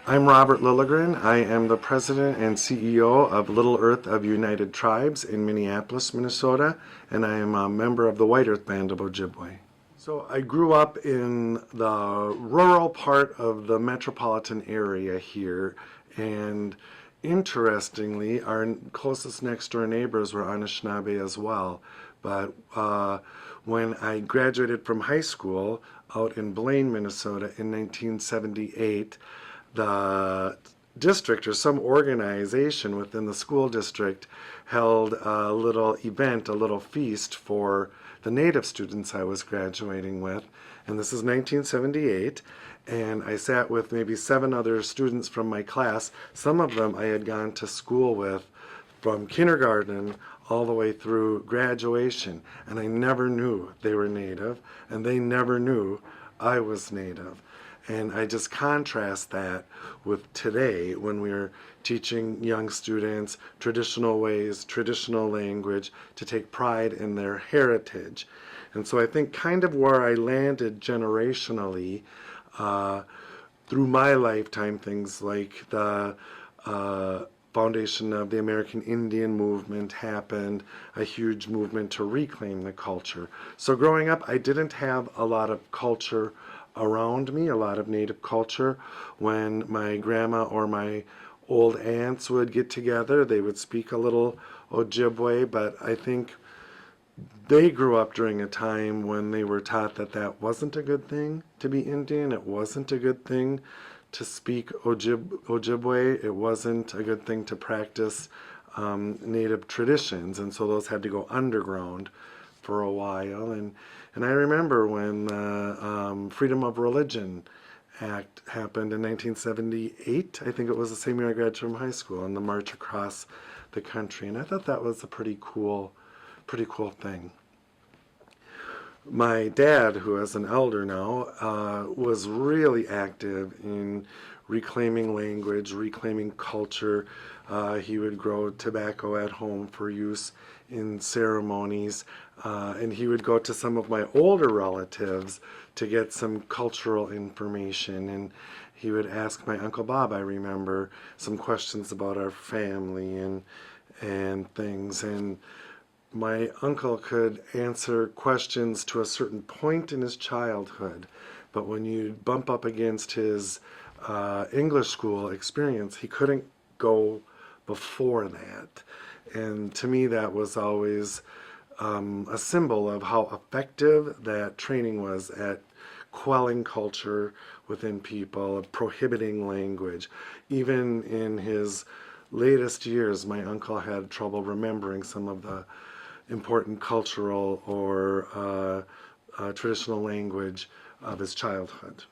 I'm Robert Lilligren. I am the president and CEO of Little Earth of United Tribes in Minneapolis, Minnesota, and I am a member of the White Earth Band of Ojibwe. So I grew up in the rural part of the metropolitan area here, and interestingly, our closest next door neighbors were Anishinaabe as well. But when I graduated from high school out in Blaine, Minnesota in 1978, the district or some organization within the school district held a little event, a little feast for the native students I was graduating with. And this is 1978. And I sat with maybe 7 other students from my class. Some of them I had gone to school with from kindergarten all the way through graduation. And I never knew they were native, and they never knew I was native. And I just contrast that with today when we're teaching young students traditional ways, traditional language, to take pride in their heritage. And so I think kind of where I landed generationally through my lifetime, things like the foundation of the American Indian movement happened, a huge movement to reclaim the culture. So growing up, I didn't have a lot of culture around me, a lot of native culture. When my grandma or my old aunts would get together, they would speak a little Ojibwe, but I think they grew up during a time when they were taught that that wasn't a good thing to be Indian. It wasn't a good thing to speak Ojibwe. It wasn't a good thing to practice native traditions, and so those had to go underground for a while. And I remember when the Freedom of Religion Act happened in 1978. I think it was the same year I graduated from high school, and the march across the country. And I thought that was a pretty cool thing. My dad, who is an elder now, was really active in reclaiming language, reclaiming culture. He would grow tobacco at home for use in ceremonies, and he would go to some of my older relatives to get some cultural information, and he would ask my Uncle Bob, I remember, some questions about our family and things. And my uncle could answer questions to a certain point in his childhood, but when you bump up against his English school experience, he couldn't go before that. And to me, that was always a symbol of how effective that training was at quelling culture within people, of prohibiting language. Even in his latest years, my uncle had trouble remembering some of the important cultural or traditional language of his childhood.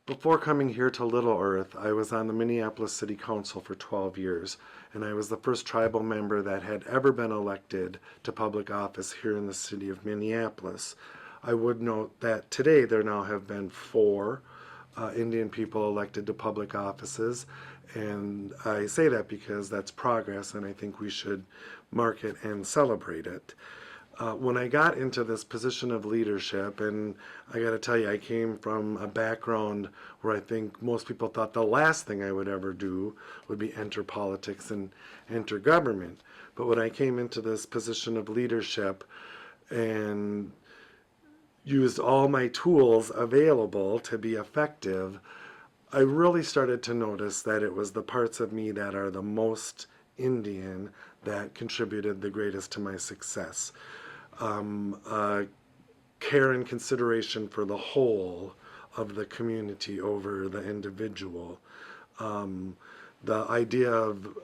Before coming here to Little Earth, I was on the Minneapolis City Council for 12 years, and I was the first tribal member that had ever been elected to public office here in the city of Minneapolis. I would note that today there now have been 4 Indian people elected to public offices, and I say that because that's progress, and I think we should mark it and celebrate it. When I got into this position of leadership, and I got to tell you, I came from a background where I think most people thought the last thing I would ever do would be enter politics and enter government. But when I came into this position of leadership and used all my tools available to be effective, I really started to notice that it was the parts of me that are the most Indian that contributed the greatest to my success. Care and consideration for the whole of the community over the individual. The idea of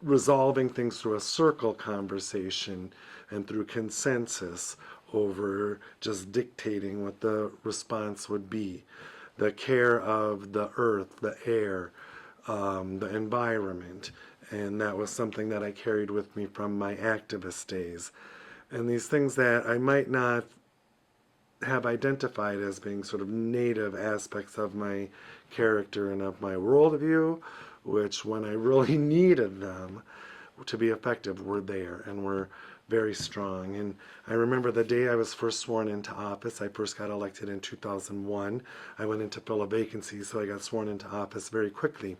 resolving things through a circle conversation and through consensus over just dictating what the response would be. The care of the earth, the air, the environment, and that was something that I carried with me from my activist days. And these things that I might not have identified as being sort of native aspects of my character and of my worldview, which when I really needed them to be effective were there and were very strong. And I remember the day I was first sworn into office. I first got elected in 2001. I went in to fill a vacancy, so I got sworn into office very quickly.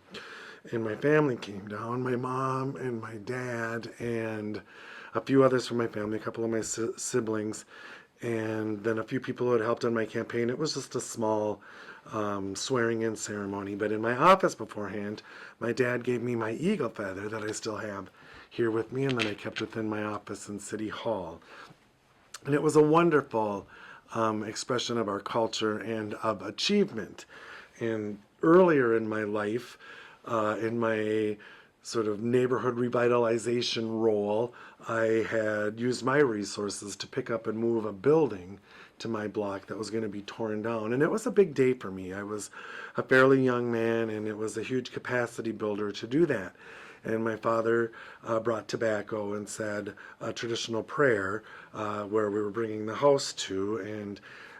And my family came down, my mom and my dad and a few others from my family, a couple of my siblings, and then a few people who had helped on my campaign. It was just a small swearing-in ceremony. But in my office beforehand, my dad gave me my eagle feather that I still have here with me, and then I kept within my office in City Hall. And it was a wonderful expression of our culture and of achievement. And earlier in my life, in my sort of neighborhood revitalization role, I had used my resources to pick up and move a building to my block that was going to be torn down. And it was a big day for me. I was a fairly young man, and it was a huge capacity builder to do that. And my father brought tobacco and said a traditional prayer where we were bringing the house to. And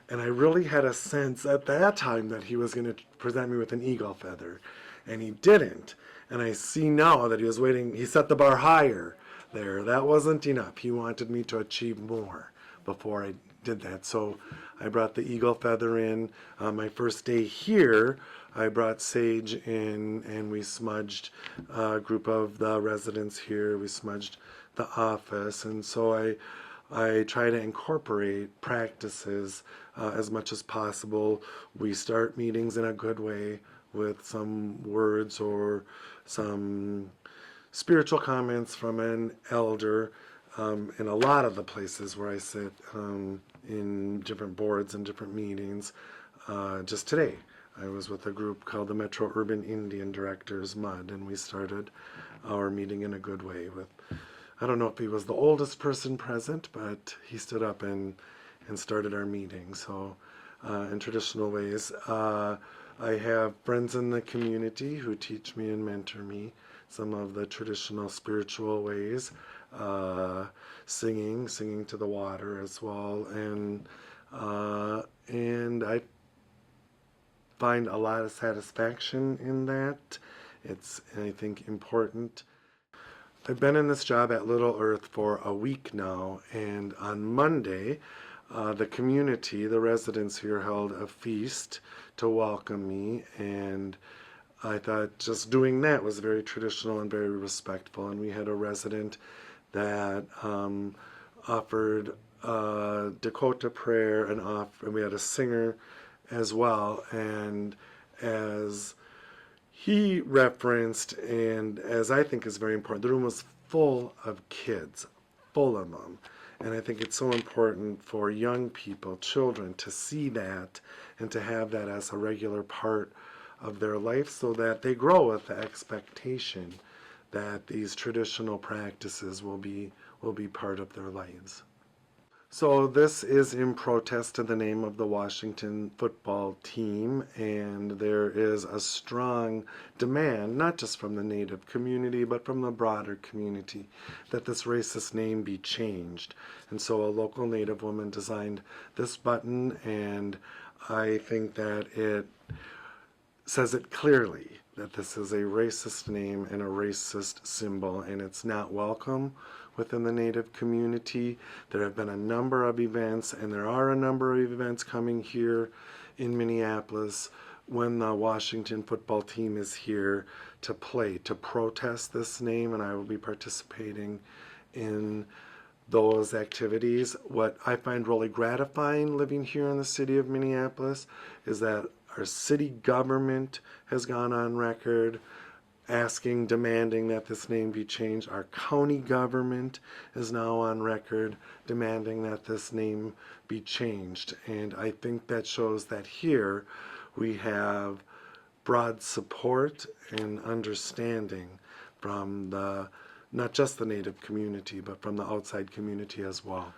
I really had a sense at that time that he was going to present me with an eagle feather. And he didn't. And I see now that he was waiting. He set the bar higher there. That wasn't enough. He wanted me to achieve more before I did that. So I brought the eagle feather in. My first day here, I brought sage in, and we smudged a group of the residents here. We smudged the office. And so I try to incorporate practices as much as possible. We start meetings in a good way with some words or some spiritual comments from an elder in a lot of the places where I sit in different boards and different meetings. Just today, I was with a group called the Metro Urban Indian Directors, MUD, and we started our meeting in a good way with, I don't know if he was the oldest person present, but he stood up and started our meeting. So in traditional ways, I have friends in the community who teach me and mentor me some of the traditional spiritual ways, singing to the water as well, and I find a lot of satisfaction in that. It's, I think, important. I've been in this job at Little Earth for a week now, and on Monday, the community, the residents here, held a feast to welcome me, and I thought just doing that was very traditional and very respectful. And we had a resident that offered Dakota prayer, and we had a singer as well. And as he referenced, and as I think is very important, the room was full of kids, full of them. And I think it's so important for young people, children, to see that and to have that as a regular part of their life, so that they grow with the expectation that these traditional practices will be part of their lives. So this is in protest to the name of the Washington football team, and there is a strong demand, not just from the Native community, but from the broader community, that this racist name be changed. And so a local Native woman designed this button, and I think that it says it clearly that this is a racist name and a racist symbol, and it's not welcome within the Native community. There have been a number of events, and there are a number of events coming here in Minneapolis when the Washington football team is here to play, to protest this name, and I will be participating in those activities. What I find really gratifying living here in the city of Minneapolis is that our city government has gone on record asking, demanding that this name be changed. Our county government is now on record demanding that this name be changed. And I think that shows that here we have broad support and understanding from not just the Native community, but from the outside community as well.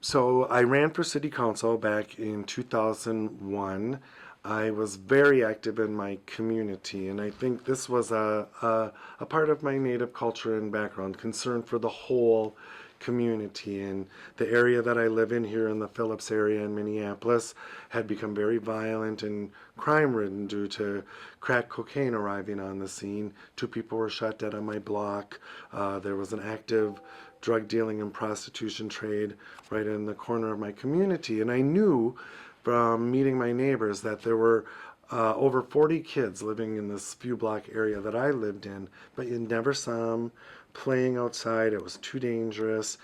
So I ran for city council back in 2001. I was very active in my community, and I think this was a part of my Native culture and background, concern for the whole community. And the area that I live in here in the Phillips area in Minneapolis had become very violent and crime-ridden due to crack cocaine arriving on the scene. 2 people were shot dead on my block. There was an active drug dealing and prostitution trade right in the corner of my community. And I knew from meeting my neighbors that there were over 40 kids living in this few block area that I lived in, but you never saw them playing outside. It was too dangerous.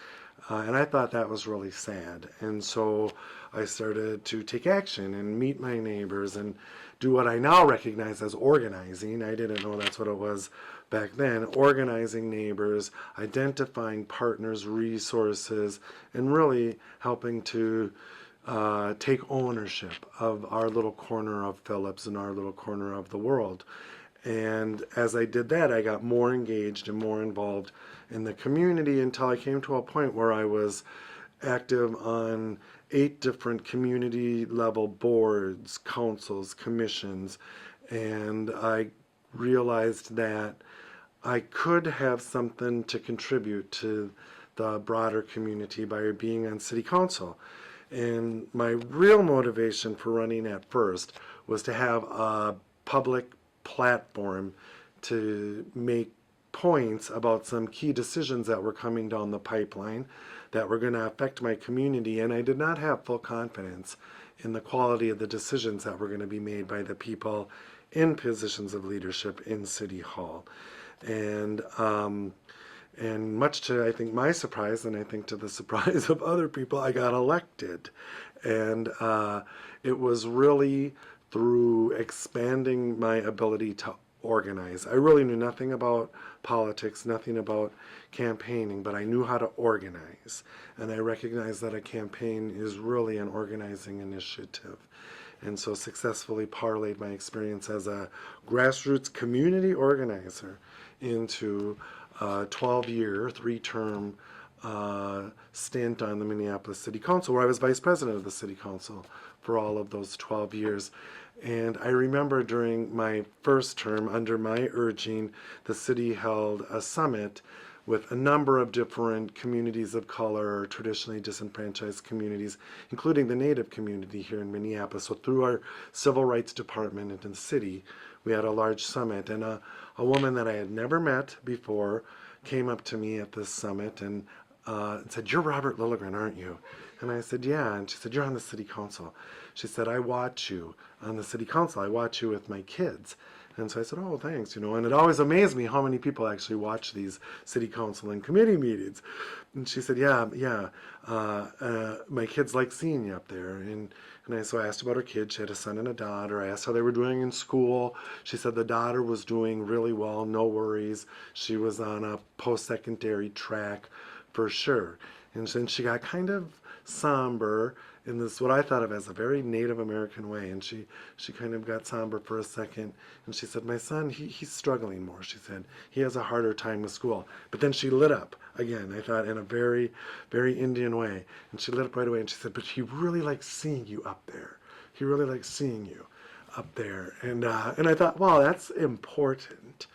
And I thought that was really sad. And so I started to take action and meet my neighbors and do what I now recognize as organizing. I didn't know that's what it was back then. Organizing neighbors, identifying partners, resources, and really helping to take ownership of our little corner of Phillips and our little corner of the world. And as I did that, I got more engaged and more involved in the community until I came to a point where I was active on 8 different community level boards, councils, commissions, and I realized that I could have something to contribute to the broader community by being on city council. And my real motivation for running at first was to have a public platform to make points about some key decisions that were coming down the pipeline that were going to affect my community. And I did not have full confidence in the quality of the decisions that were going to be made by the people in positions of leadership in City Hall. And much to, I think, my surprise, and I think to the surprise of other people, I got elected. And it was really through expanding my ability to organize. I really knew nothing about politics, nothing about campaigning, but I knew how to organize. And I recognized that a campaign is really an organizing initiative. And so successfully parlayed my experience as a grassroots community organizer into a 12-year, 3-term stint on the Minneapolis City Council, where I was vice president of the City Council for all of those 12 years. And I remember during my first term, under my urging, the city held a summit with a number of different communities of color, traditionally disenfranchised communities, including the Native community here in Minneapolis. So through our civil rights department in the city, we had a large summit. And a woman that I had never met before came up to me at this summit and said, "You're Robert Lilligren, aren't you?" And I said, "Yeah." And she said, "You're on the city council." She said, "I watch you on the city council. I watch you with my kids." And so I said, "Oh, thanks," And it always amazed me how many people actually watch these city council and committee meetings. And she said, yeah, my kids like seeing you up there. So I asked about her kids. She had a son and a daughter. I asked how they were doing in school. She said the daughter was doing really well, no worries. She was on a post-secondary track for sure. And then she got kind of somber in this, what I thought of as a very Native American way. And she kind of got somber for a second. And she said, "My son, he's struggling more." She said, "He has a harder time with school." But then she lit up again, I thought, in a very, very Indian way. And she lit up right away. And she said, "But he really likes seeing you up there. He really likes seeing you up there." And I thought, wow, that's important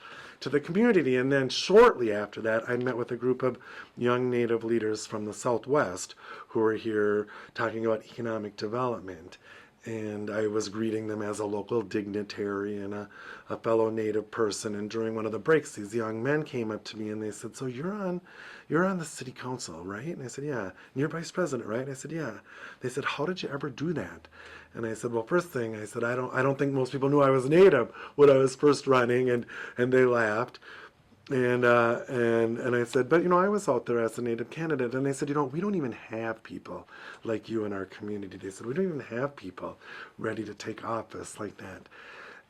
to the community. And then shortly after that, I met with a group of young Native leaders from the Southwest who were here talking about economic development. And I was greeting them as a local dignitary and a fellow Native person. And during one of the breaks, these young men came up to me and they said, "So you're on the city council, right?" And I said, "Yeah." "And you're vice president, right?" I said, "Yeah." They said, "How did you ever do that?" And I said, "Well, first thing," I said, I don't think most people knew I was Native when I was first running," and they laughed. And I said, "But I was out there as a Native candidate." And they said, "We don't even have people like you in our community." They said, "We don't even have people ready to take office like that."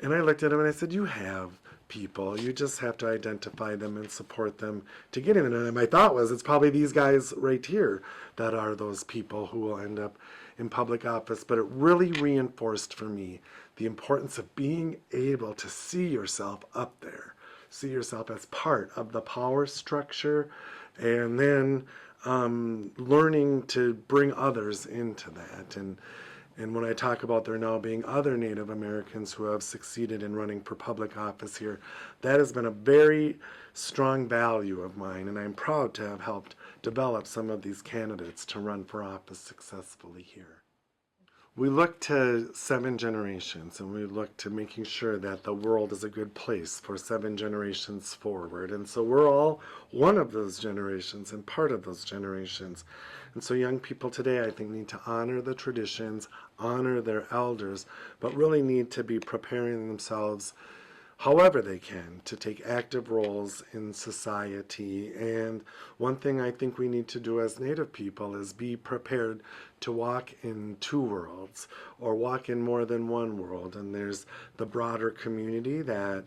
And I looked at them and I said, "You have people. You just have to identify them and support them to get in." And my thought was, it's probably these guys right here that are those people who will end up in public office. But it really reinforced for me the importance of being able to see yourself up there. See yourself as part of the power structure, and then learning to bring others into that. And when I talk about there now being other Native Americans who have succeeded in running for public office here, that has been a very strong value of mine, and I'm proud to have helped develop some of these candidates to run for office successfully here. We look to 7 generations, and we look to making sure that the world is a good place for 7 generations forward. And so we're all one of those generations and part of those generations. And so young people today, I think, need to honor the traditions, honor their elders, but really need to be preparing themselves however they can to take active roles in society. And one thing I think we need to do as Native people is be prepared to walk in 2 worlds, or walk in more than one world. And there's the broader community that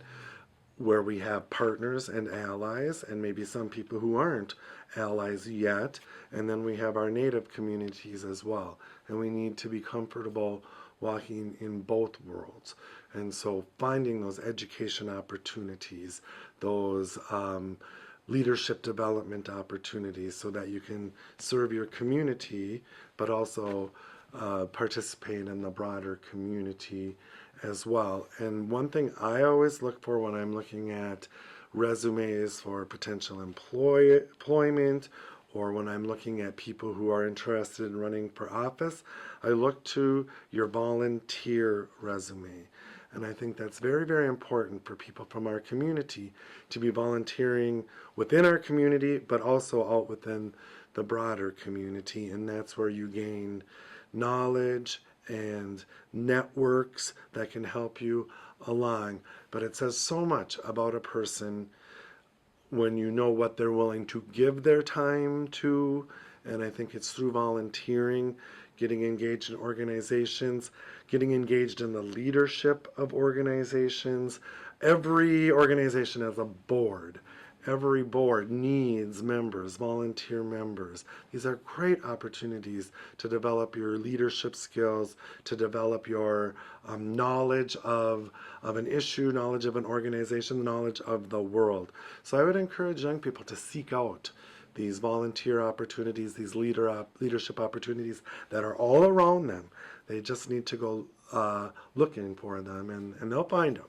where we have partners and allies, and maybe some people who aren't allies yet, and then we have our Native communities as well, and we need to be comfortable walking in both worlds. And so finding those education opportunities, those leadership development opportunities, so that you can serve your community but also participate in the broader community as well. And one thing I always look for when I'm looking at resumes for potential employment, or when I'm looking at people who are interested in running for office, I look to your volunteer resume. And I think that's very, very important for people from our community to be volunteering within our community, but also out within the broader community. And that's where you gain knowledge and networks that can help you along. But it says so much about a person when you know what they're willing to give their time to. And I think it's through volunteering, getting engaged in organizations, getting engaged in the leadership of organizations. Every organization has a board. Every board needs members, volunteer members. These are great opportunities to develop your leadership skills, to develop your knowledge of an issue, knowledge of an organization, knowledge of the world. So I would encourage young people to seek out these volunteer opportunities, these leadership opportunities that are all around them. They just need to go looking for them, and they'll find them.